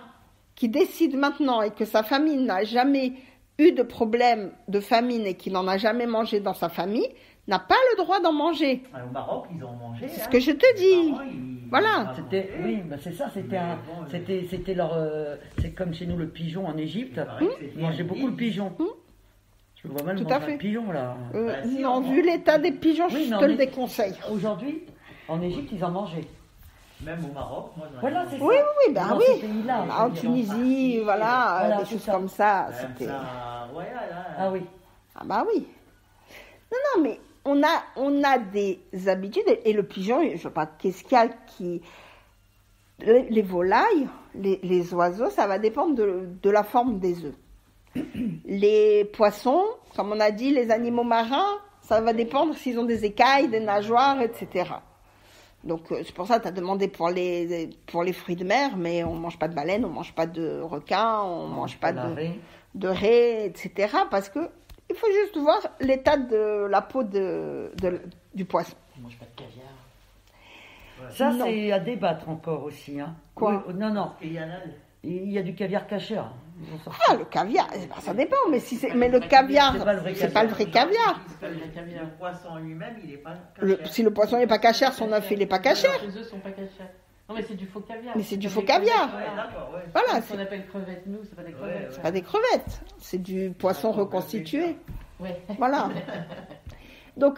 qui décide maintenant et que sa famille n'a jamais eu de problème de famine et qui n'en a jamais mangé dans sa famille, n'a pas le droit d'en manger. Au Maroc, ils ont mangé. C'est ce que je te dis. Voilà. C'est ça, c'était leur. C'est comme chez nous le pigeon en Égypte. Ils mangeaient beaucoup le pigeon. Je vois mal manger un pigeon là. Non, vu l'état des pigeons, je te le déconseille. Aujourd'hui, en Égypte, ils en mangeaient. Même au Maroc, moi. Voilà, c'est ça. Oui, bah dans oui. ces pays-là, En Tunisie, voilà, des choses comme ça. C'était. Ah oui. Ah bah oui. Non, mais on a des habitudes et le pigeon, je sais pas, qu'est-ce qu'il y a qui. Les volailles, les oiseaux, ça va dépendre de la forme des œufs. Les poissons, comme on a dit, les animaux marins, ça va dépendre s'ils ont des écailles, des nageoires, etc. Donc c'est pour ça que tu as demandé pour les fruits de mer, mais on ne mange pas de baleine, on ne mange pas de requin, on ne mange pas de raies, etc. Parce que il faut juste voir l'état de la peau du poisson. On ne mange pas de caviar. Ça, c'est à débattre encore aussi. Hein. Quoi ? Oui, non. Il y a du caviar caché. Ah, le caviar, ça dépend, mais le caviar, c'est pas le vrai caviar. Le poisson lui-même, il n'est pas caché. Si le poisson n'est pas caché, son œuf, il n'est pas caché. Les œufs sont pas cachés. Non, mais c'est du faux caviar. Mais c'est du faux caviar. Voilà. Ce qu'on appelle crevettes, nous, c'est pas des crevettes. C'est pas des crevettes, c'est du poisson reconstitué. Ouais. Voilà. Donc,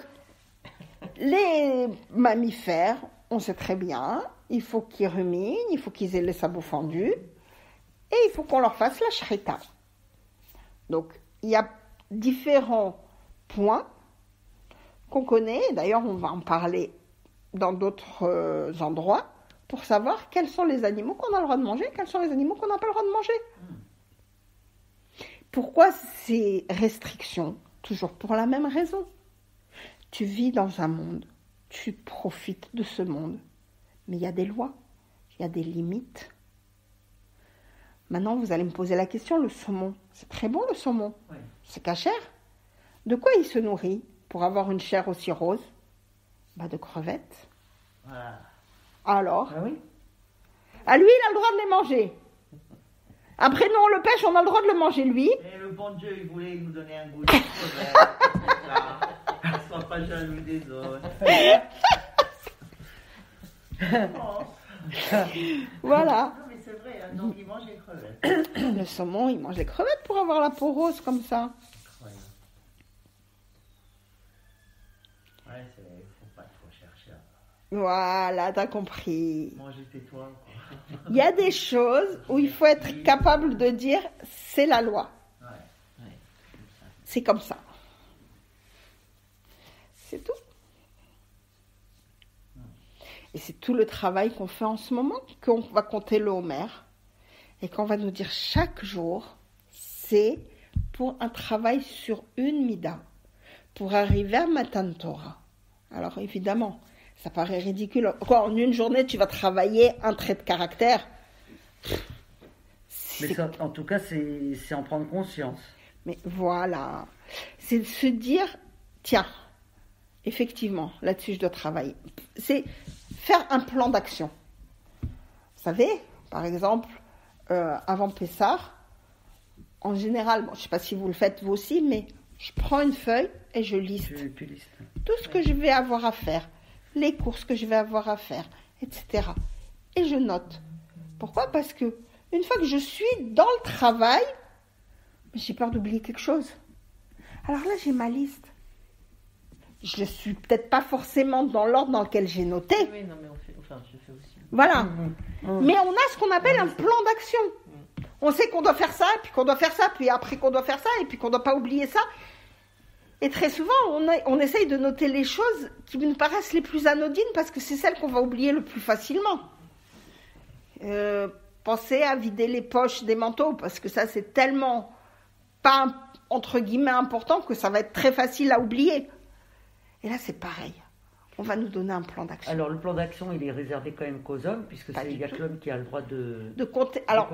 les mammifères, on sait très bien, il faut qu'ils ruminent, il faut qu'ils aient les sabots fendus, et il faut qu'on leur fasse la shrita. Donc, il y a différents points qu'on connaît, d'ailleurs on va en parler dans d'autres endroits, pour savoir quels sont les animaux qu'on a le droit de manger, quels sont les animaux qu'on n'a pas le droit de manger. Pourquoi ces restrictions ? Toujours pour la même raison. Tu vis dans un monde, tu profites de ce monde, mais il y a des lois, il y a des limites. Maintenant, vous allez me poser la question, le saumon, c'est très bon le saumon, c'est cachère. De quoi il se nourrit pour avoir une chair aussi rose ? De crevettes. Alors ? Ah oui. Ah, lui, il a le droit de les manger. Après, nous, on le pêche, on a le droit de le manger, lui. Et le bon Dieu, il voulait nous donner un goût de crevette. Ne sois pas jaloux des autres. Voilà. Non, mais c'est vrai, hein, donc il mange les crevettes. Le saumon, il mange les crevettes pour avoir la peau rose comme ça. Ouais, faut pas trop chercher. Voilà, t'as compris. Manger tais-toi. Il y a des choses où il faut être capable de dire c'est la loi. C'est comme ça. C'est tout. Et c'est tout le travail qu'on fait en ce moment, qu'on va compter le Homer et qu'on va nous dire chaque jour, c'est pour un travail sur une mida, pour arriver à Matan Torah. Alors évidemment, ça paraît ridicule. Quoi, en une journée, tu vas travailler un trait de caractère. Mais ça, en tout cas, c'est en prendre conscience. Mais voilà. C'est de se dire, tiens, effectivement, là-dessus, je dois travailler. C'est faire un plan d'action. Vous savez, par exemple, avant Pessah, en général, je ne sais pas si vous le faites vous aussi, mais je prends une feuille et je liste tout ce que je vais avoir à faire, les courses que je vais avoir à faire, etc. Et je note. Pourquoi ? Parce que une fois que je suis dans le travail, j'ai peur d'oublier quelque chose. Alors là, j'ai ma liste. Je ne suis peut-être pas forcément dans l'ordre dans lequel j'ai noté. Oui, non, mais je fais aussi. Voilà. Mais on a ce qu'on appelle un plan d'action. On sait qu'on doit faire ça, puis qu'on doit faire ça, puis après qu'on doit faire ça, et puis qu'on ne doit pas oublier ça. Et très souvent, on essaye de noter les choses qui nous paraissent les plus anodines parce que c'est celles qu'on va oublier le plus facilement. Pensez à vider les poches des manteaux parce que ça, c'est tellement pas, entre guillemets, important que ça va être très facile à oublier. Et là, c'est pareil. On va nous donner un plan d'action. Alors, le plan d'action, il est réservé quand même qu'aux hommes, puisque c'est l'homme qui a le droit de compter. Alors,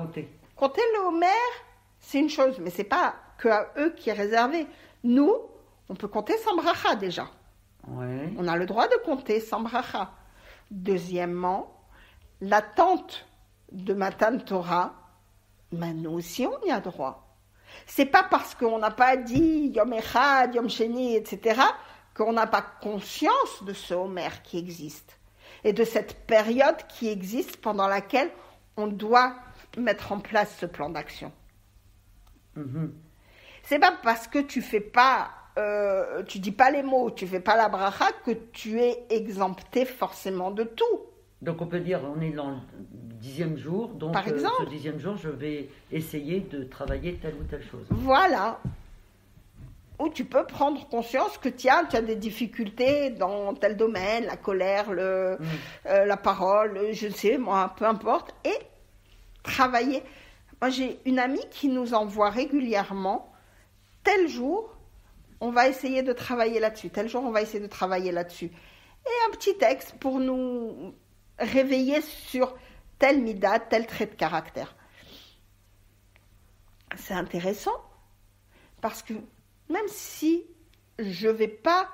compter le Homer, c'est une chose, mais c'est pas que à eux qui est réservé. Nous, on peut compter sans bracha déjà. Ouais. On a le droit de compter sans bracha. Deuxièmement, l'attente de Matan Torah, mais nous aussi on y a droit. C'est pas parce qu'on n'a pas dit Yom Echad, Yom Sheni, etc., qu'on n'a pas conscience de ce Homer qui existe et de cette période qui existe pendant laquelle on doit mettre en place ce plan d'action. Mm-hmm. C'est pas parce que tu fais pas, tu dis pas les mots, tu fais pas la bracha que tu es exempté forcément de tout. Donc on peut dire, on est dans le 10e jour, donc Par exemple, ce 10e jour, je vais essayer de travailler telle ou telle chose. Voilà. Ou tu peux prendre conscience que tu as des difficultés dans tel domaine, la colère, la parole, je ne sais, moi, peu importe, et travailler. Moi, j'ai une amie qui nous envoie régulièrement, tel jour, on va essayer de travailler là-dessus, tel jour, on va essayer de travailler là-dessus. Et un petit texte pour nous réveiller sur tel mida, tel trait de caractère. C'est intéressant, parce que même si je ne vais pas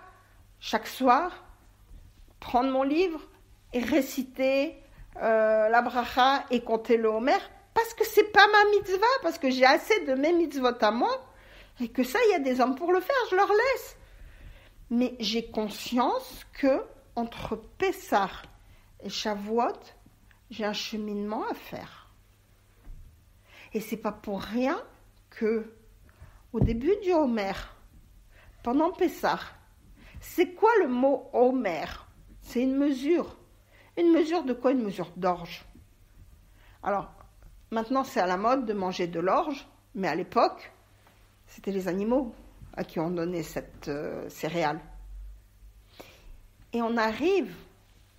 chaque soir prendre mon livre et réciter la bracha et compter le Homer, parce que c'est pas ma mitzvah, parce que j'ai assez de mes mitzvot à moi, et que ça, il y a des hommes pour le faire, je leur laisse. Mais j'ai conscience que entre Pessah et Shavuot, j'ai un cheminement à faire. Et c'est pas pour rien que au début du Homer, pendant Pessah, c'est quoi le mot Homer? C'est une mesure. Une mesure de quoi? Une mesure d'orge. Alors, maintenant c'est à la mode de manger de l'orge, mais à l'époque, c'était les animaux à qui on donnait cette céréale. Et on arrive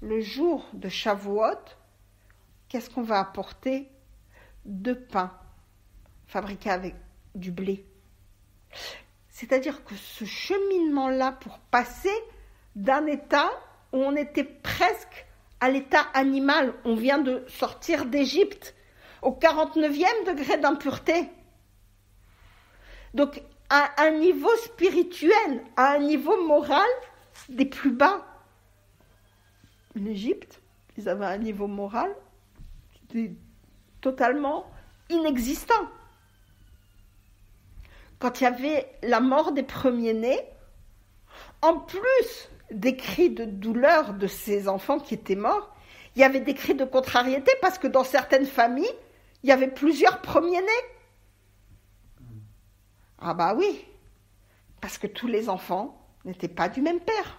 le jour de Shavuot, qu'est-ce qu'on va apporter? 2 pains fabriqués avec du blé. C'est-à-dire que ce cheminement-là pour passer d'un état où on était presque à l'état animal, on vient de sortir d'Égypte, au 49e degré d'impureté. Donc à un niveau spirituel, à un niveau moral des plus bas. En Égypte, ils avaient un niveau moral totalement inexistant. Quand il y avait la mort des premiers-nés, en plus des cris de douleur de ces enfants qui étaient morts, il y avait des cris de contrariété parce que dans certaines familles, il y avait plusieurs premiers-nés. Ah bah oui, parce que tous les enfants n'étaient pas du même père,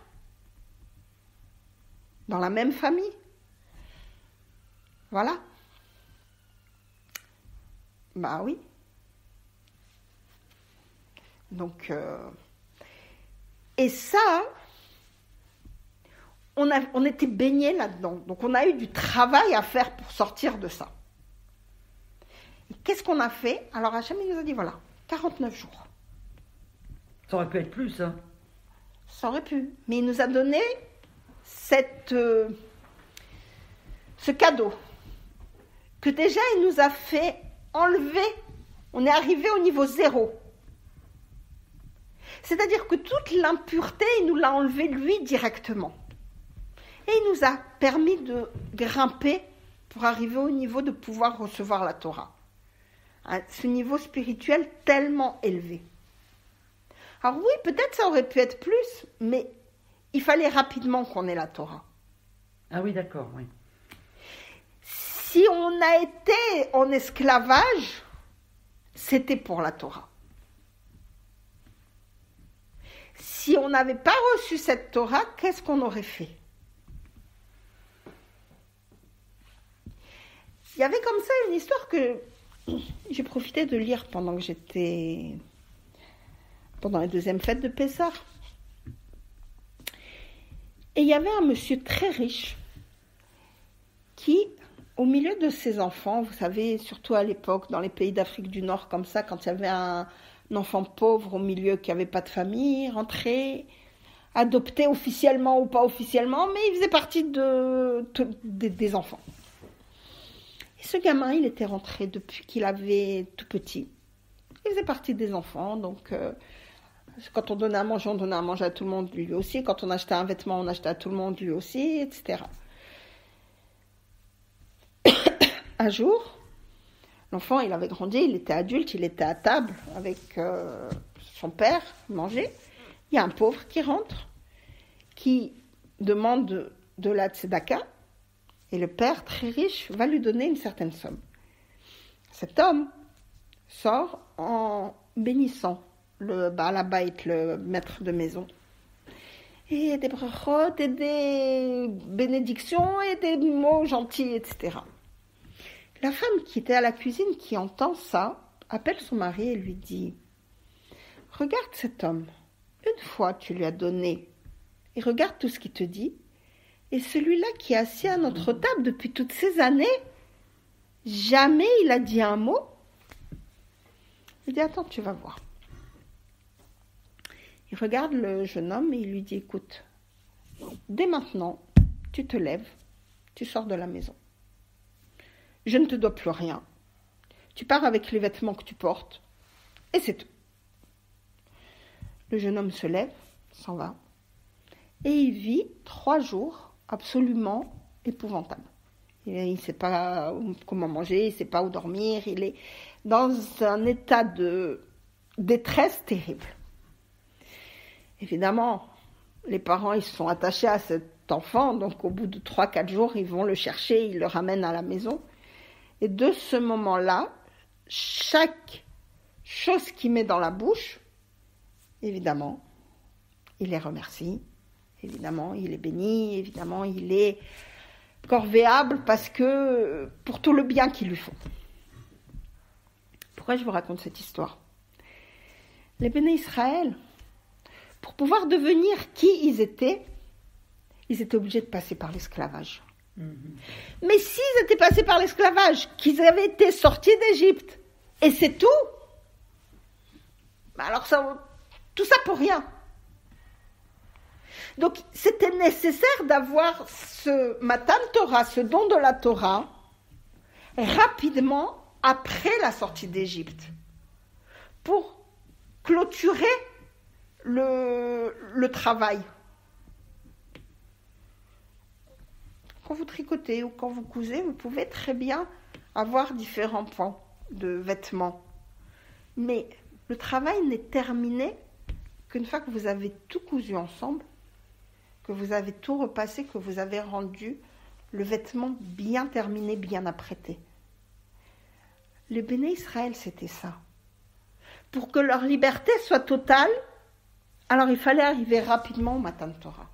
dans la même famille. Voilà. Bah oui. Donc, et ça, on était baignés là-dedans. Donc, on a eu du travail à faire pour sortir de ça. Et qu'est-ce qu'on a fait? Alors, Hachem nous a dit, voilà, 49 jours. Ça aurait pu être plus, hein? Ça aurait pu. Mais il nous a donné ce cadeau. Que déjà, il nous a fait enlever. On est arrivé au niveau 0. C'est-à-dire que toute l'impureté, il nous l'a enlevé lui directement. Et il nous a permis de grimper pour arriver au niveau de pouvoir recevoir la Torah. Ce niveau spirituel tellement élevé. Alors oui, peut-être ça aurait pu être plus, mais il fallait rapidement qu'on ait la Torah. Ah oui, d'accord, oui. Si on a été en esclavage, c'était pour la Torah. Si on n'avait pas reçu cette Torah, qu'est-ce qu'on aurait fait? Il y avait comme ça une histoire que j'ai profité de lire pendant les 2e fêtes de Pessah. Et il y avait un monsieur très riche qui, au milieu de ses enfants, vous savez, surtout à l'époque, dans les pays d'Afrique du Nord, comme ça, quand il y avait un enfant pauvre au milieu qui n'avait pas de famille, rentré, adopté officiellement ou pas officiellement, mais il faisait partie des enfants. Et ce gamin, il était rentré depuis qu'il avait tout petit. Il faisait partie des enfants, donc quand on donnait à manger, on donnait à manger à tout le monde, lui aussi. Quand on achetait un vêtement, on achetait à tout le monde, lui aussi, etc. Un jour, l'enfant, il avait grandi, il était adulte, il était à table avec son père, manger. Il y a un pauvre qui rentre, qui demande de la tzedaka, et le père, très riche, va lui donner une certaine somme. Cet homme sort en bénissant le Baal Habayit, le maître de maison. Et des brachot, et des bénédictions, et des mots gentils, etc. La femme qui était à la cuisine, qui entend ça, appelle son mari et lui dit « Regarde cet homme, une fois tu lui as donné, et regarde tout ce qu'il te dit, et celui-là qui est assis à notre table depuis toutes ces années, jamais il a dit un mot. » Il dit « Attends, tu vas voir. » Il regarde le jeune homme et il lui dit « Écoute, dès maintenant, tu te lèves, tu sors de la maison. Je ne te dois plus rien. Tu pars avec les vêtements que tu portes, et c'est tout. » Le jeune homme se lève, s'en va, et il vit 3 jours absolument épouvantables. Il ne sait pas comment manger, il ne sait pas où dormir, il est dans un état de détresse terrible. Évidemment, les parents, ils se sont attachés à cet enfant, donc au bout de 3-4 jours, ils vont le chercher, ils le ramènent à la maison. Et de ce moment-là, chaque chose qu'il met dans la bouche, évidemment, il les remercie, évidemment, il est béni, évidemment, il est corvéable parce que pour tout le bien qu'ils lui font. Pourquoi je vous raconte cette histoire ? Les béné Israël, pour pouvoir devenir qui ils étaient obligés de passer par l'esclavage. Mais s'ils étaient passés par l'esclavage, qu'ils avaient été sortis d'Égypte, et c'est tout, alors ça, tout ça pour rien. Donc c'était nécessaire d'avoir ce Matan Torah, ce don de la Torah, rapidement après la sortie d'Égypte, pour clôturer le travail. Quand vous tricotez ou quand vous cousez, vous pouvez très bien avoir différents pans de vêtements. Mais le travail n'est terminé qu'une fois que vous avez tout cousu ensemble, que vous avez tout repassé, que vous avez rendu le vêtement bien terminé, bien apprêté. Les béné Israël, c'était ça. Pour que leur liberté soit totale, alors il fallait arriver rapidement au Matan Torah.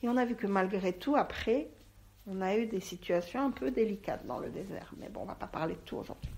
Et on a vu que malgré tout, après, on a eu des situations un peu délicates dans le désert. Mais bon, on ne va pas parler de tout aujourd'hui.